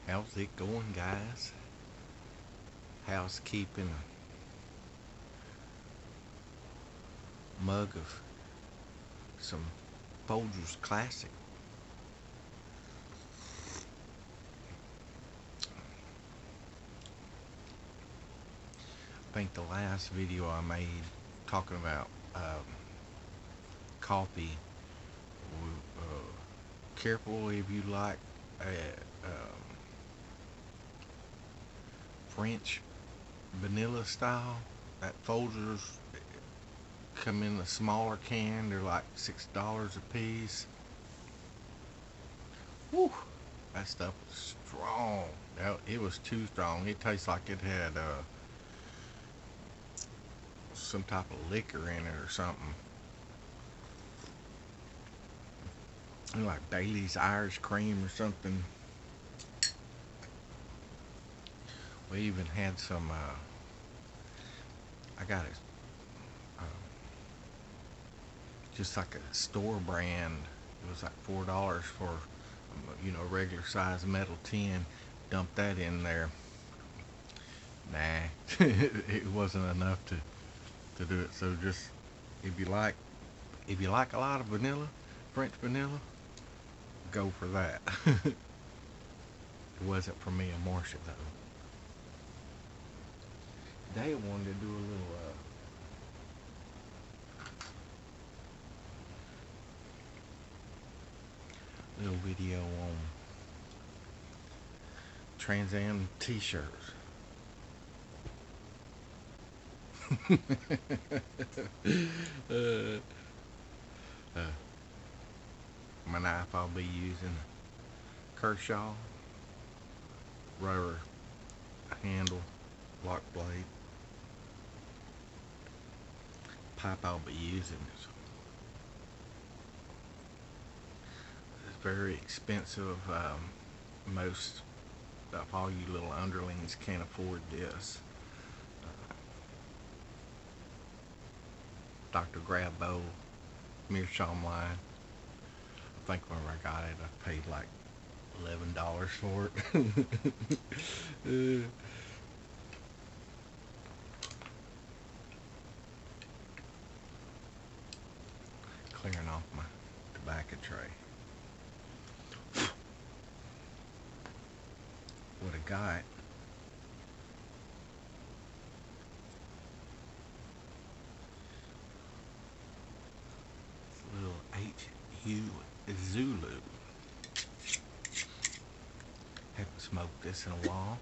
How's it going, guys? Housekeeping, a mug of some Folgers Classic. I think the last video I made talking about coffee. Careful if you like French vanilla style. That Folgers come in a smaller can. They're like $6 a piece. Whew, that stuff was strong. It was too strong. It tastes like it had some type of liquor in it or something. Like Bailey's Irish Cream or something. We even had some. I got it, uh, just like a store brand. It was like $4 for, regular size metal tin. Dumped that in there. Nah, it wasn't enough to do it. So just if you like if you like a lot of vanilla, French vanilla, go for that. It wasn't for me and Marcia though. Today I wanted to do a little video on Trans Am t-shirts. uh, uh, my knife I'll be using Kershaw rubber handle lock blade. Pipe I'll be using is very expensive. Most of all you little underlings can't afford this. Dr. Grabbo Meerschaum line. I think when I got it, I paid like $11 for it. Clearing off my tobacco tray. What I got. Little HU Zulu. Haven't smoked this in a while.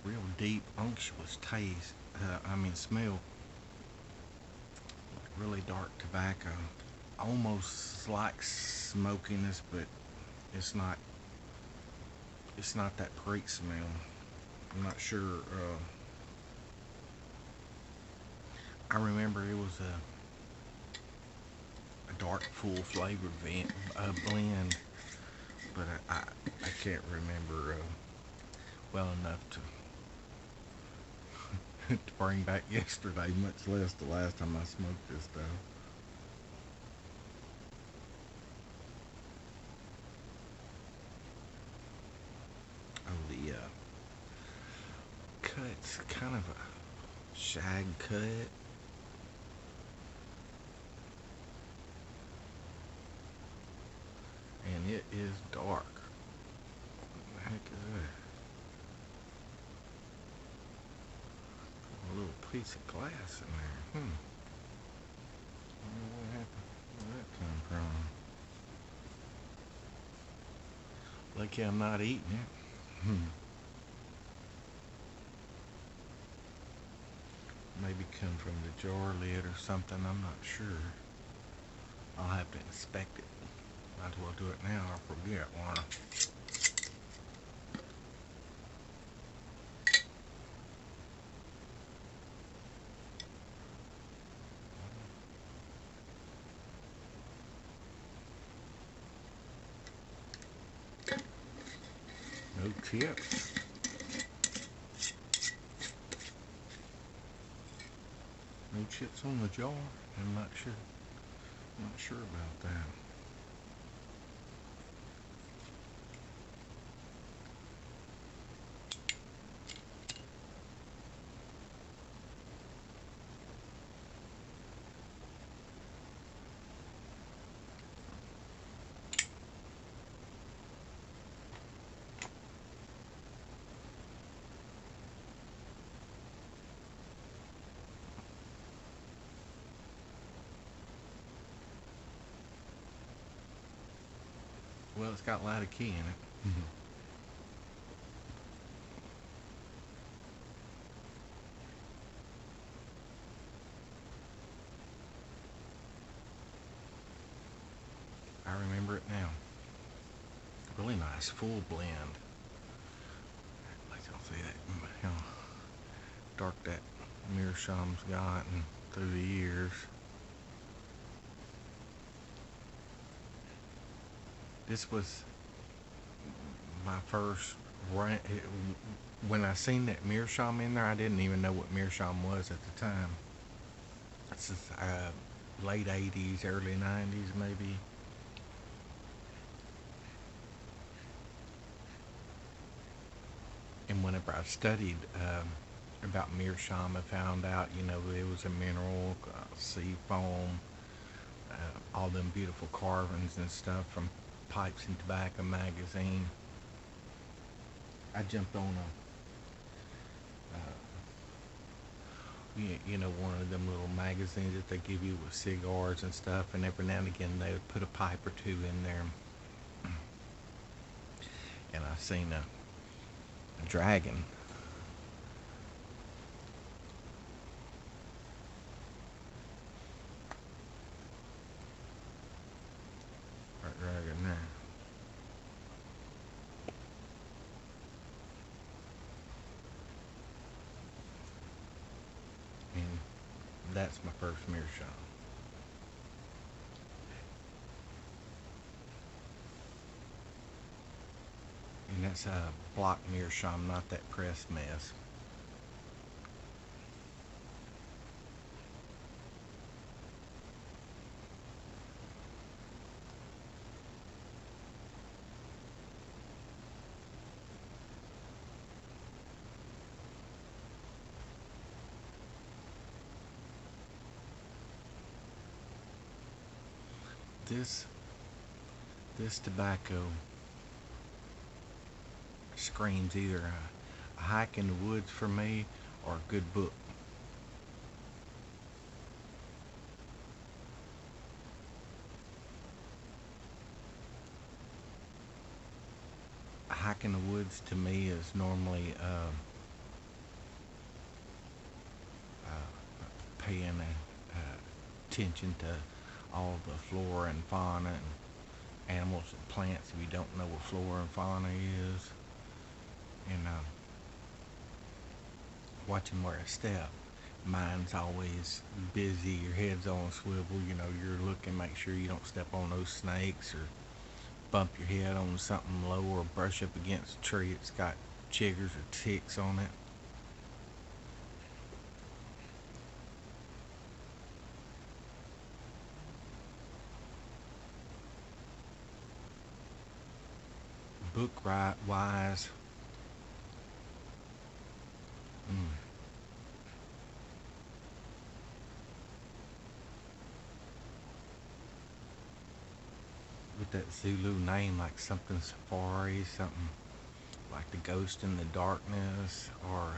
Real deep, unctuous taste. Smell. Really dark tobacco. Almost like smokiness, but it's not. It's not that great smell. I'm not sure. I remember it was a dark, full flavored blend, but I can't remember well enough to to bring back yesterday, much less the last time I smoked this stuff. Oh, the cut's kind of a shag cut. And it is dark. What the heck is that? A little piece of glass in there. I wonder what happened. Where that come from? Lucky I'm not eating it. Maybe come from the jar lid or something. I'm not sure. I'll have to inspect it. Might as well do it now. I'll forget, won't I? No chips. No chips on the jar. I'm not sure. Not sure about that. Well, it's got Ladder Key in it. Mm-hmm. I remember it now. Really nice, full blend. Like I'll see that, how dark that Meerschaum's gotten through the years. This was my first run. When I seen that Meerschaum in there, I didn't even know what Meerschaum was at the time. This is late 80s, early 90s, maybe. And whenever I studied about Meerschaum, I found out, it was a mineral, sea foam, all them beautiful carvings and stuff from Pipes and Tobacco magazine. I jumped on one of them little magazines that they give you with cigars and stuff, and every now and again they would put a pipe or two in there. And I seen a dragon. Dragon there. And that's my first Meerschaum. And that's a block Meerschaum, not that pressed mess. This this tobacco screams either a hike in the woods for me or a good book. A hike in the woods to me is normally paying attention to all the flora and fauna and animals and plants if you don't know what flora and fauna is. And watching where I step. Mind's always busy, your head's on a swivel, you're looking, make sure you don't step on those snakes or bump your head on something low or brush up against a tree that's got chiggers or ticks on it. Book wise, mm, with that Zulu name, like something Safari, something like The Ghost in the Darkness, or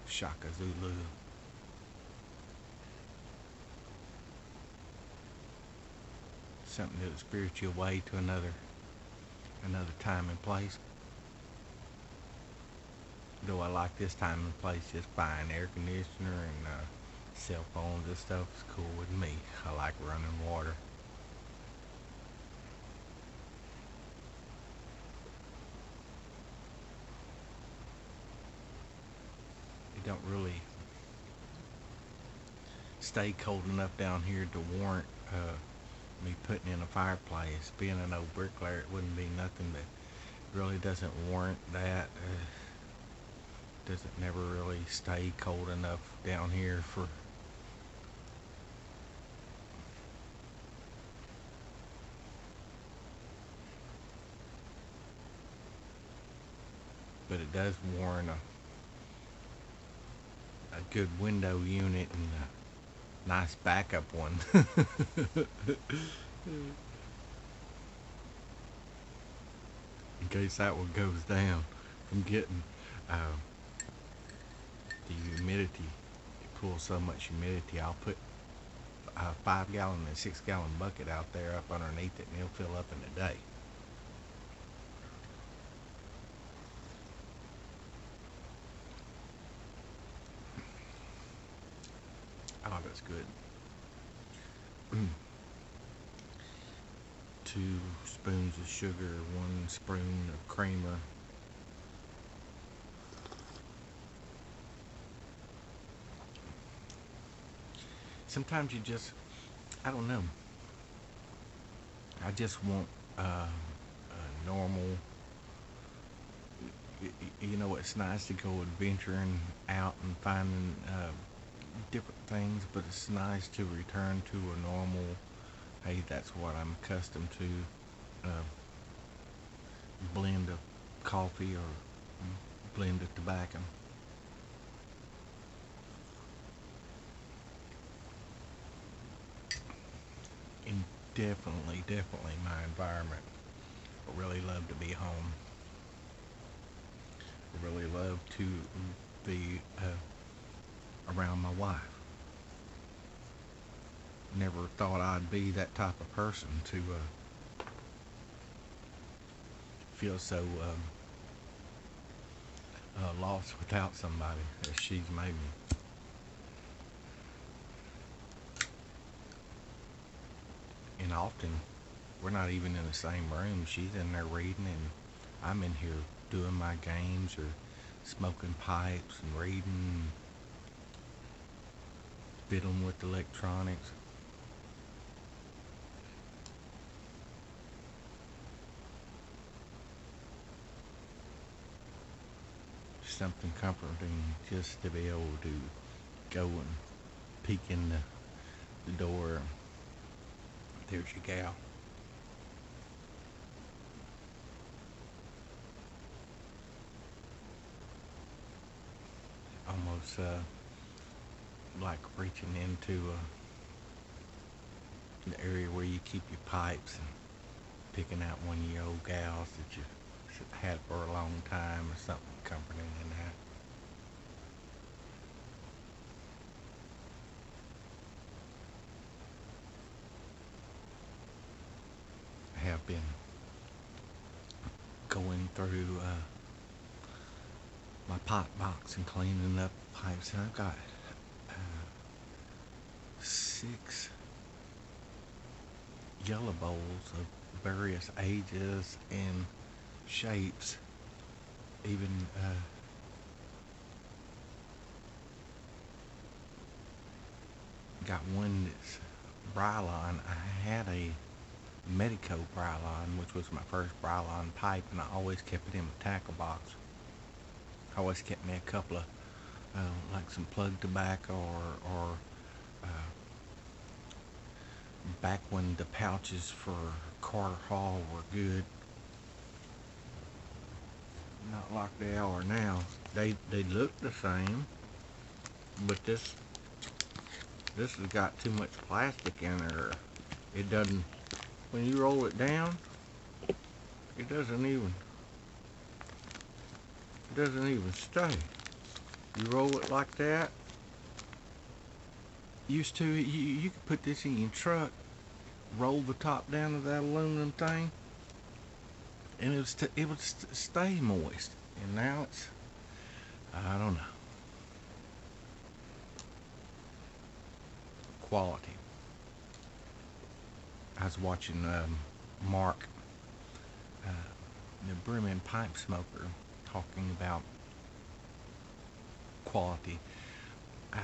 Shaka Zulu. Something that would spirit you away to another time and place. Though I like this time and place just fine. Air conditioner and cell phones, this stuff is cool with me. I like running water. It don't really stay cold enough down here to warrant me putting in a fireplace. Being an old bricklayer, it wouldn't be nothing that really doesn't warrant that. Doesn't never really stay cold enough down here for but it does warrant a good window unit and a nice backup one. In case that one goes down from getting uh, the humidity. It pulls so much humidity. I'll put a 5-gallon and 6-gallon bucket out there up underneath it, and it'll fill up in a day. Oh, that's good. 2 spoons of sugar, 1 spoon of creamer. Sometimes you just, I don't know. I just want a normal. You know, it's nice to go adventuring out and finding different things, but it's nice to return to a normal. Hey, that's what I'm accustomed to. Blend of coffee or blend of tobacco. And definitely my environment. I really love to be home. I really love to be around my wife. Never thought I'd be that type of person to feel so lost without somebody as she's made me. And often we're not even in the same room. She's in there reading, and I'm in here doing my games or smoking pipes and reading, fiddling with electronics. Something comforting just to be able to go and peek in the door. There's your gal. Almost like reaching into the area where you keep your pipes and picking out one of your old gals that you had for a long time, or something comforting in that. I have been going through my pot box and cleaning up pipes, and I've got 6 yellow bowls of various ages and shapes. Even got one that's Brylon. I had a Medico Brylon, which was my first Brylon pipe, and I always kept it in my tackle box. I always kept me a couple of like some plug tobacco or back when the pouches for Carter Hall were good, not like they are now. They look the same, but this has got too much plastic in there. It doesn't, when you roll it down, it doesn't even stay. You roll it like that. Used to, you could put this in your truck, roll the top down of that aluminum thing, and it would stay moist. And now it's, I don't know. Quality. I was watching Mark, the Bremen pipe smoker, talking about quality. Uh,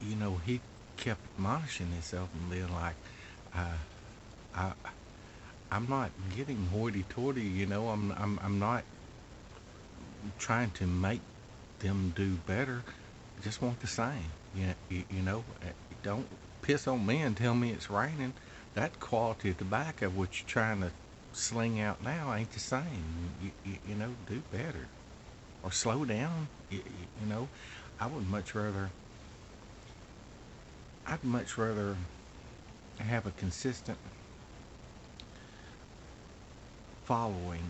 you know, he kept admonishing himself and being like, I'm not getting hoity-toity. You know, I'm not trying to make them do better. I just want the same. You know, don't piss on me and tell me it's raining. That quality of tobacco, what you're trying to sling out now ain't the same. You know, do better or slow down. You know, I would much rather. I'd much rather have a consistent following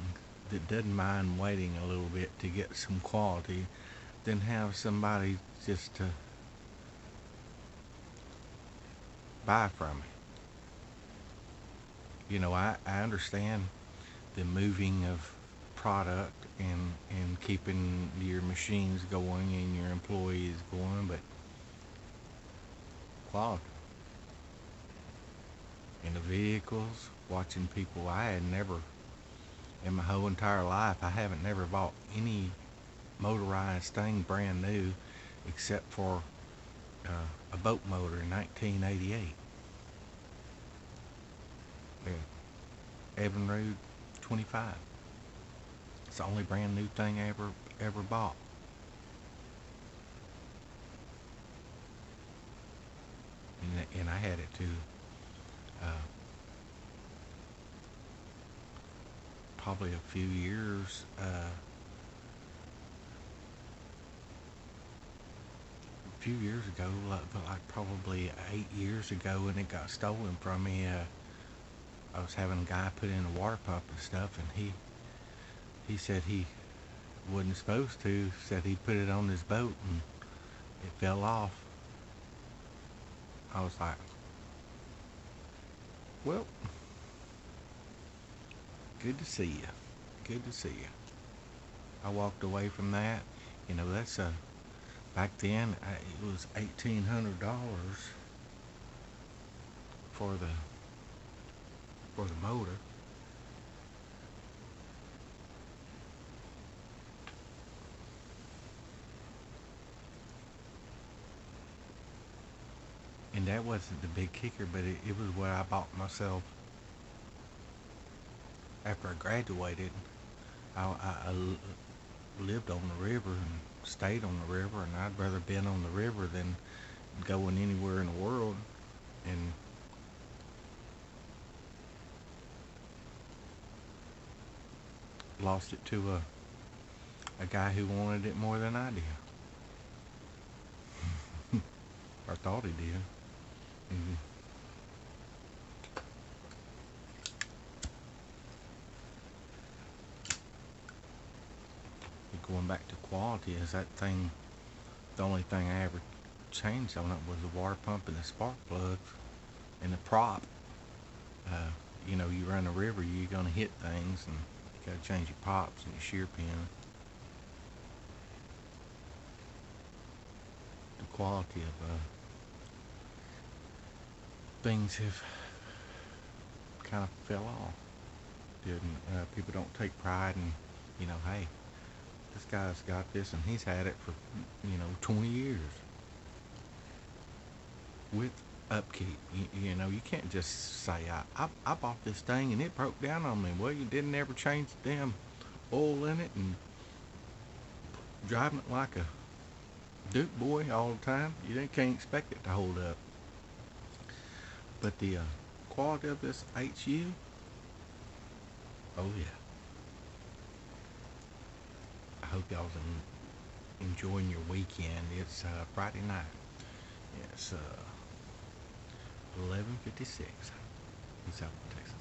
that doesn't mind waiting a little bit to get some quality than have somebody just to buy from me. You know, I understand the moving of product and keeping your machines going and your employees going, but quality in the vehicles, watching people. I had never in my whole entire life, I haven't never bought any motorized thing brand new except for a boat motor in 1988. The Evinrude 25. It's the only brand new thing I ever bought. And I had it to probably a few years. A few years ago, like probably 8 years ago, and it got stolen from me. I was having a guy put in a water pump and stuff, and he said he wasn't supposed to. Said he put it on his boat and it fell off. I was like, well, good to see you. Good to see you. I walked away from that. You know, that's back then it was $1,800 for the motor. And that wasn't the big kicker, but it was what I bought myself after I graduated. I lived on the river and stayed on the river, and I'd rather been on the river than going anywhere in the world. And lost it to a guy who wanted it more than I did. Or thought he did. Mm-hmm. Going back to quality, is that thing, the only thing I ever changed on it was the water pump and the spark plugs and the prop. You know, you run a river, you're gonna hit things, and you gotta change your pops and your shear pin. The quality of things have kind of fell off. Didn't people don't take pride in, you know, hey, this guy's got this and he's had it for 20 years with upkeep. You know, you can't just say I bought this thing and it broke down on me. Well, you didn't ever change the damn oil in it and driving it like a Duke boy all the time. You can't expect it to hold up. But the quality of this HU, oh yeah. I hope y'all's enjoying your weekend. It's Friday night. It's 11:56 in South Texas.